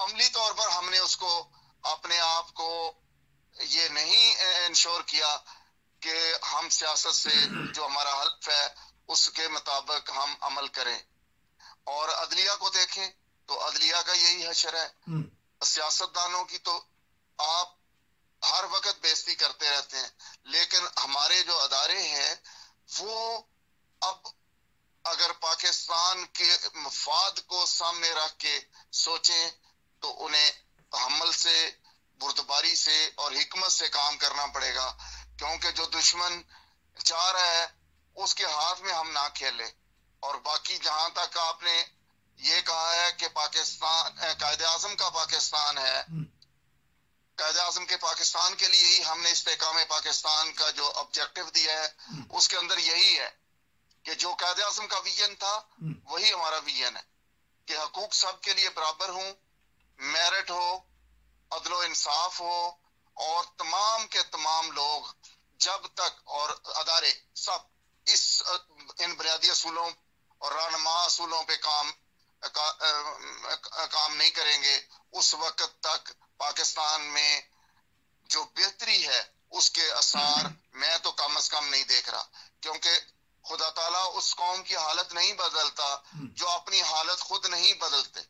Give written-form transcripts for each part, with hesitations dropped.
عملی طور پر ہم نے اس کو اپنے آپ کو یہ نہیں انشور کیا کہ ہم سیاست سے جو ہمارا حلف ہے اس کے مطابق ہم عمل کریں. اور عدلیہ کو دیکھیں تو عدلیہ کا یہی حشر ہے. سیاستدانوں کی تو آپ ہر وقت بےزتی کرتے رہتے ہیں، لیکن ہمارے جو ادارے ہیں وہ اب اگر پاکستان کے مفاد کو سامنے رکھ کے سوچیں تو انہیں حمل سے، بردباری سے اور حکمت سے کام کرنا پڑے گا، کیونکہ جو دشمن چاہ رہا ہے اس کے ہاتھ میں ہم نہ کھیلے. اور باقی جہاں تک آپ نے یہ کہا ہے کہ پاکستان قائد اعظم کا پاکستان ہے، قائد اعظم کے پاکستان کے لیے ہی ہم نے استحکام پاکستان کا جو آبجیکٹو دیا ہے اس کے اندر یہی ہے کہ جو قائد اعظم کا ویژن تھا وہی ہمارا ویژن ہے کہ حقوق سب کے لیے برابر ہوں، میرٹ ہو، عدل و انصاف ہو، اور تمام کے تمام لوگ جب تک اور ادارے سب ان بنیادی اصولوں اور رہنما اصولوں پہ کام نہیں کریں گے اس وقت تک پاکستان میں جو بہتری ہے اس کے اثار میں تو کم از کم نہیں دیکھ رہا، کیونکہ خدا تعالیٰ اس قوم کی حالت نہیں بدلتا جو اپنی حالت خود نہیں بدلتے.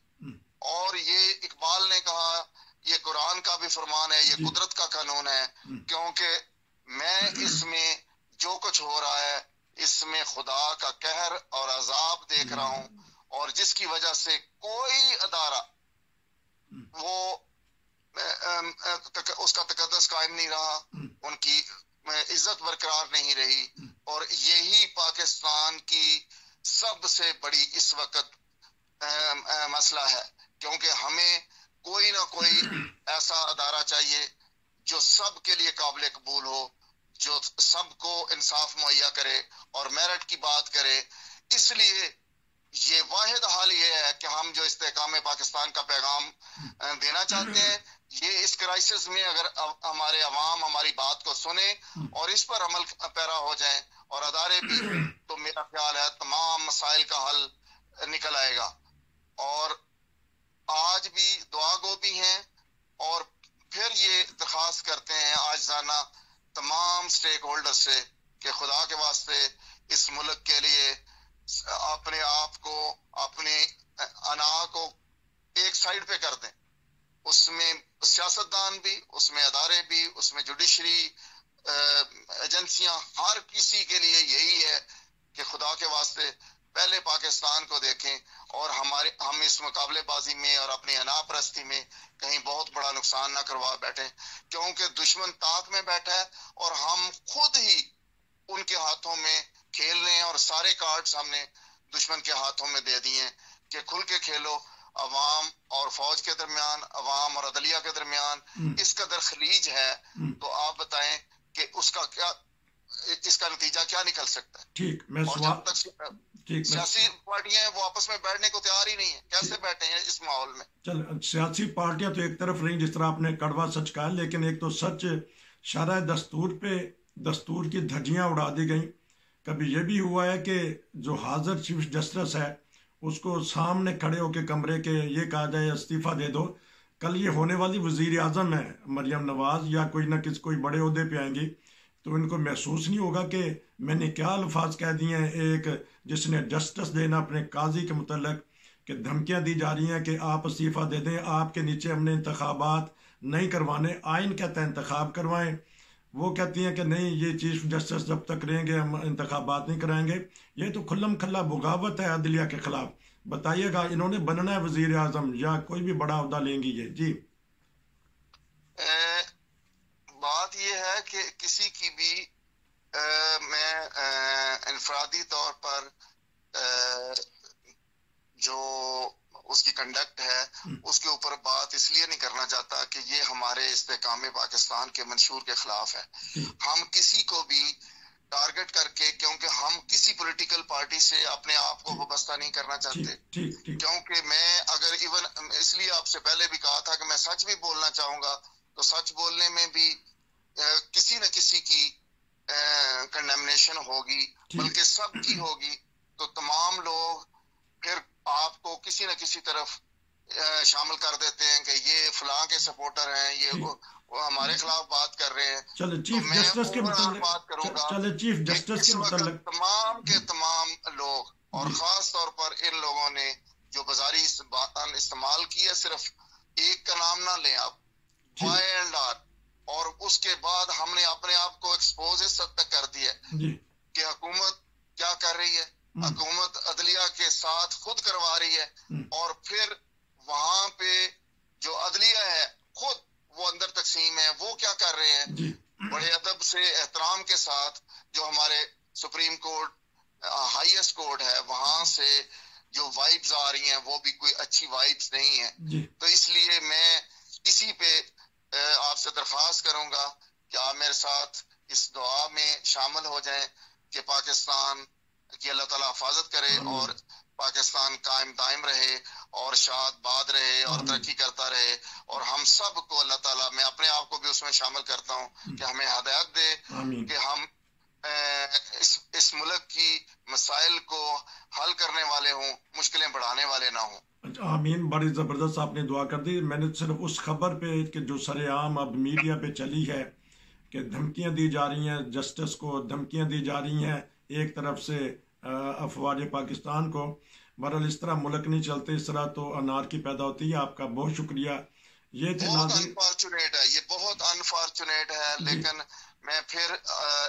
اور یہ اقبال نے کہا، یہ قرآن کا بھی فرمان ہے، یہ قدرت کا قانون ہے، کیونکہ میں اس میں جو کچھ ہو رہا ہے اس میں خدا کا قہر اور عذاب دیکھ رہا ہوں، اور جس کی وجہ سے کوئی ادارہ وہ اس کا تقدس قائم نہیں رہا، ان کی عزت برقرار نہیں رہی. اور یہی پاکستان کی سب سے بڑی اس وقت مسئلہ ہے، کیونکہ ہمیں کوئی نہ کوئی ایسا ادارہ چاہیے جو سب کے لیے قابل قبول ہو، جو سب کو انصاف مہیا کرے اور میرٹ کی بات کرے. اس لیے یہ واحد حال یہ ہے کہ ہم جو استحکام پاکستان کا پیغام دینا چاہتے ہیں، یہ اس کرائسس میں اگر ہمارے عوام ہماری بات کو سنیں اور اس پر عمل پیرا ہو جائیں اور ادارے بھی، تو میرا خیال ہے تمام مسائل کا حل نکل آئے گا. اور آج بھی دعا گو بھی ہیں، اور پھر یہ درخواست کرتے ہیں آجزانہ تمام سٹیک ہولڈر سے کہ خدا کے واسطے اس ملک کے لیے اپنے آپ کو، اپنی انا کو ایک سائڈ پہ کر دیں. اس میں سیاستدان بھی، اس میں ادارے بھی، اس میں جوڈیشری ایجنسیاں، ہر کسی کے لیے یہی ہے کہ خدا کے واسطے پہلے پاکستان کو دیکھیں اور ہم اس مقابلے بازی میں اور اپنی انا پرستی میں کہیں بہت بڑا نقصان نہ کروا بیٹھیں، کیونکہ دشمن طاق میں بیٹھا ہے اور ہم خود ہی ان کے ہاتھوں میں کھیل رہے ہیں، اور سارے کارڈز ہم نے دشمن کے ہاتھوں میں دے دیے ہیں کہ کھل کے کھیلو. عوام اور فوج کے درمیان، عوام اور عدلیہ کے درمیان اس قدر خلیج ہے، تو آپ بتائیں کہ اس کا کیا، اس کا نتیجہ کیا نکل سکتا ہے؟ ٹھیک، میں اور جب تک سیاسی پارٹیاں ہیں وہ آپس میں بیٹھنے کو تیار ہی نہیں ہیں، کیسے بیٹھے ہیں اس ماحول میں؟ چل، سیاسی پارٹیاں تو ایک طرف رہیں جس طرح آپ نے کڑوا سچ کہا، لیکن ایک تو سچ شرح دستور پہ دستور کی دھجیاں اڑا دی گئیں. کبھی یہ بھی ہوا ہے کہ جو حاضر چیف جسٹس ہے اس کو سامنے کھڑے ہو کے کمرے کے یہ کہا جائے استعفیٰ دے دو. کل یہ ہونے والی وزیر اعظم ہے مریم نواز، یا کوئی نہ کوئی بڑے عہدے پہ آئیں گی، تو ان کو محسوس نہیں ہوگا کہ میں نے کیا الفاظ کہہ دیے ہیں. ایک جس نے جسٹس دینا اپنے قاضی کے متعلق کہ دھمکیاں دی جا رہی ہیں کہ آپ استعفیٰ دے دیں، آپ کے نیچے ہم نے انتخابات نہیں کروانے، آئین کہتا ہے انتخاب کروائیں. وہ کہتی ہیں کہ نہیں، یہ چیف جسٹس جب تک رہیں گے ہم انتخابات نہیں کرائیں گے. یہ تو کھلم کھلا بغاوت ہے عدلیہ کے خلاف. بتائیے گا انہوں نے بننا ہے وزیر اعظم یا کوئی بھی بڑا عہدہ لیں گی یہ؟ جی، بات یہ ہے کہ کسی کی بھی میں انفرادی طور پر جو اس کی کنڈکٹ ہے اس کے اوپر بات اس لیے نہیں کرنا چاہتا کہ یہ ہمارے استحکام پاکستان کے منشور کے خلاف ہے. ہم کسی کو بھی ٹارگٹ کر کے، کیونکہ ہم کسی پولیٹیکل پارٹی سے اپنے آپ کو وابستہ نہیں کرنا چاہتے، کیونکہ میں اگر ایون اس لیے آپ سے پہلے بھی کہا تھا کہ میں سچ بھی بولنا چاہوں گا، تو سچ بولنے میں بھی کسی نہ کسی کی کنڈیمنیشن ہوگی، بلکہ سب کی ہوگی. تو تمام لوگ پھر آپ کو کسی نہ کسی طرف شامل کر دیتے ہیں کہ یہ فلاں کے سپورٹر ہیں، یہ وہ ہمارے خلاف بات کر رہے ہیں. چلے تو چیف میں جسٹس کے اوورآل متعلق بات کروں گا چلے چیف کہ جسٹس اس کے وقت متعلق تمام کے تمام لوگ اور جی خاص طور پر ان لوگوں نے جو بازاری زبان استعمال کی ہے، صرف ایک کا نام نہ لیں آپ، جی بائی اینڈ لارج. اور اس کے بعد ہم نے اپنے آپ کو ایکسپوز اس حد تک کر دیا جی کہ حکومت کیا کر رہی ہے. حکومت عدلیہ کے ساتھ خود کروا رہی ہے، اور پھر وہاں پہ جو عدلیہ ہے خود وہ اندر تقسیم ہے، وہ کیا کر رہے ہیں جی بڑے ادب سے احترام کے ساتھ. جو ہمارے سپریم کورٹ ہائیسٹ کورٹ ہے وہاں سے جو وائبز آ رہی ہیں وہ بھی کوئی اچھی وائبز نہیں ہیں. جی تو اس لیے میں اسی پہ آپ سے درخواست کروں گا کہ آپ میرے ساتھ اس دعا میں شامل ہو جائیں کہ پاکستان کی اللہ تعالیٰ حفاظت کرے اور پاکستان قائم دائم رہے اور شاد باد رہے اور ترقی کرتا رہے. اور ہم سب کو اللہ تعالیٰ، میں اپنے آپ کو بھی اس میں شامل کرتا ہوں کہ ہمیں ہدایت دے کہ ہم اس ملک کی مسائل کو حل کرنے والے ہوں، مشکلیں بڑھانے والے نہ ہوں. آمین. بڑی زبردست آپ نے دعا کر دی. میں نے صرف اس خبر پہ کہ جو سر عام اب میڈیا پہ چلی ہے کہ دھمکیاں دی جا رہی ہیں، جسٹس کو دھمکیاں دی جا رہی ہیں ایک طرف سے افواج پاکستان کو. بہرحال اس طرح ملک نہیں چلتے، اس طرح تو انارکی پیدا ہوتی ہے. آپ کا بہت شکریہ. یہ تھے بہت ناظرین، انفارچونیٹ ہے، یہ بہت انفارچونیٹ ہے، لیکن میں پھر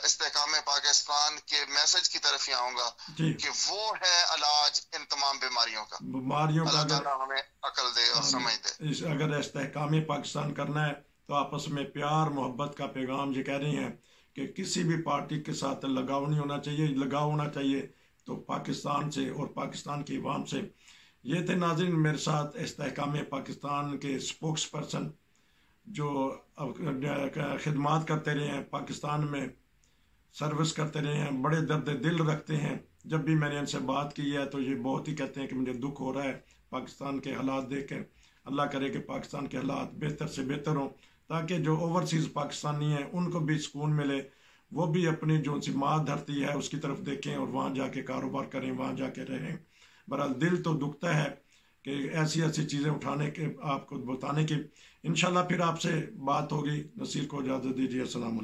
استحکام پاکستان کے میسج کی طرف ہی آؤں گا کہ وہ ہے علاج ان تمام بیماریوں کا. بیماریوں کا اللہ تعالیٰ ہمیں عقل دے اور سمجھ دے. اگر استحکام پاکستان کرنا ہے تو آپس میں پیار محبت کا پیغام یہ کہہ رہی ہیں کہ کسی بھی پارٹی کے ساتھ لگاؤ نہیں ہونا چاہیے. لگاؤ ہونا چاہیے تو پاکستان سے اور پاکستان کی عوام سے. یہ تھے ناظرین میرے ساتھ استحکام پاکستان کے اسپوکس پرسن جو خدمات کرتے رہے ہیں، پاکستان میں سروس کرتے رہے ہیں، بڑے درد دل رکھتے ہیں. جب بھی میں نے ان سے بات کی ہے تو یہ بہت ہی کہتے ہیں کہ مجھے دکھ ہو رہا ہے پاکستان کے حالات دیکھ کے. اللہ کرے کہ پاکستان کے حالات بہتر سے بہتر ہوں تاکہ جو اوورسیز پاکستانی ہیں ان کو بھی سکون ملے، وہ بھی اپنی جو سی ماں دھرتی ہے اس کی طرف دیکھیں اور وہاں جا کے کاروبار کریں، وہاں جا کے رہیں. بہرحال دل تو دکھتا ہے کہ ایسی ایسی چیزیں اٹھانے کے، آپ کو بتانے کی. انشاءاللہ پھر آپ سے بات ہوگی. نصیر کو اجازت دیجیے. السلام علیکم.